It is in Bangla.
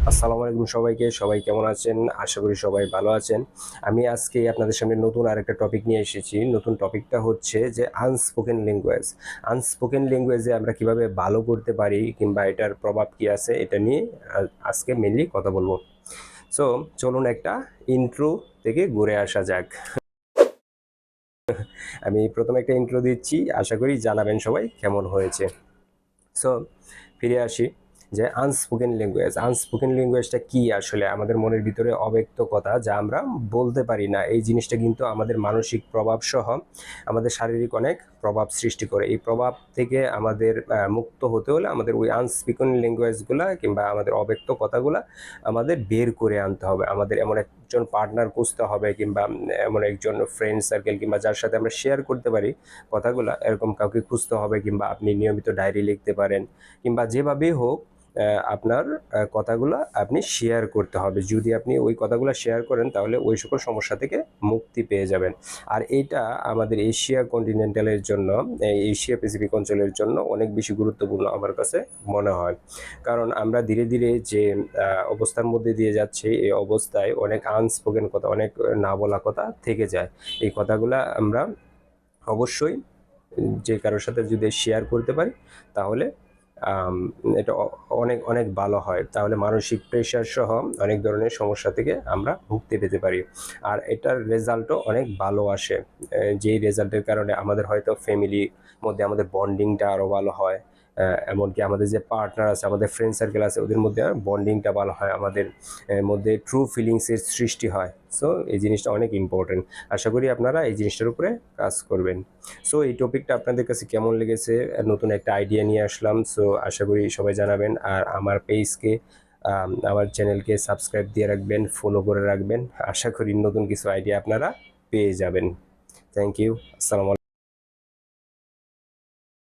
আসসালামু আলাইকুম সবাইকে। সবাই কেমন আছেন? আশা করি সবাই ভালো আছেন। আমি আজকে আপনাদের সামনে নতুন আরেকটা টপিক নিয়ে এসেছি। নতুন টপিকটা হচ্ছে যে আনস্পোকেন ল্যাঙ্গুয়েজ। আনস্পোকেন ল্যাঙ্গুয়েজে আমরা কিভাবে ভালো করতে পারি কিংবা এটার প্রভাব কি আছে এটা নিয়ে আজকে মেইনলি কথা বলবো। সো চলুন একটা ইন্ট্রো থেকে ঘুরে আসা যাক। আমি প্রথমে একটা ইন্ট্রো দিচ্ছি। আশা করি জানাবেন সবাই কেমন হয়েছে। সো ফিরে আসি যে আনস্পোকেন ল্যাঙ্গুয়েজটা কি আসলে আমাদের মনের ভিতরে অব্যক্ত কথা যা আমরা বলতে পারি না। এই জিনিসটা কিন্তু আমাদের মানসিক প্রভাব সহ আমাদের শারীরিক অনেক প্রভাব সৃষ্টি করে। এই প্রভাব থেকে আমাদের মুক্ত হতে হলে আমাদের ওই আনস্পোকেন ল্যাঙ্গুয়েজগুলা কিংবা আমাদের অব্যক্ত কথাগুলা আমাদের বের করে আনতে হবে। আমাদের এমন একজন পার্টনার খুঁজতে হবে কিংবা এমন একজন ফ্রেন্ড সার্কেল কিংবা যার সাথে আমরা শেয়ার করতে পারি কথাগুলা, এরকম কাউকে খুঁজতে হবে। কিংবা আপনি নিয়মিত ডায়েরি লিখতে পারেন কিংবা যেভাবেই হোক আপনার কথাগুলো আপনি শেয়ার করতে হবে। যদি আপনি ওই কথাগুলো শেয়ার করেন তাহলে ওই সকল সমস্যা থেকে মুক্তি পেয়ে যাবেন। আর এইটা আমাদের এশিয়া কন্টিনেন্টালের জন্য, এশিয়া প্যাসিফিক অঞ্চলের জন্য অনেক বেশি গুরুত্বপূর্ণ আমার কাছে মনে হয়। কারণ আমরা ধীরে ধীরে যে অবস্থার মধ্যে দিয়ে যাচ্ছি, এই অবস্থায় অনেক আনস্পোকেন কথা, অনেক না বলা কথা থেকে যায়। এই কথাগুলো আমরা অবশ্যই যে কারোর সাথে যদি শেয়ার করতে পারি তাহলে এটা অনেক অনেক ভালো হয়। তাহলে মানসিক প্রেশার সহ অনেক ধরনের সমস্যা থেকে আমরা মুক্তি পেতে পারি। আর এটার রেজাল্টও অনেক ভালো আসে, যেই রেজাল্টের কারণে আমাদের হয়তো ফ্যামিলির মধ্যে আমাদের বন্ডিংটা আরও ভালো হয়। এমনকি আমাদের যে পার্টনার আছে, আমাদের ফ্রেন্ড সার্কেল আছে, ওদের মধ্যে বন্ডিংটা ভালো হয়, আমাদের মধ্যে ট্রু ফিলিংসের সৃষ্টি হয়। সো এই জিনিসটা অনেক ইম্পর্টেন্ট। আশা করি আপনারা এই জিনিসটার উপরে কাজ করবেন। সো এই টপিকটা আপনাদের কাছে কেমন লেগেছে? নতুন একটা আইডিয়া নিয়ে আসলাম। সো আশা করি সবাই জানাবেন। আর আমার পেজকে, আমার চ্যানেলকে সাবস্ক্রাইব দিয়ে রাখবেন, ফলো করে রাখবেন। আশা করি নতুন কিছু আইডিয়া আপনারা পেয়ে যাবেন। Thank you. আসসালামু আলাইকুম।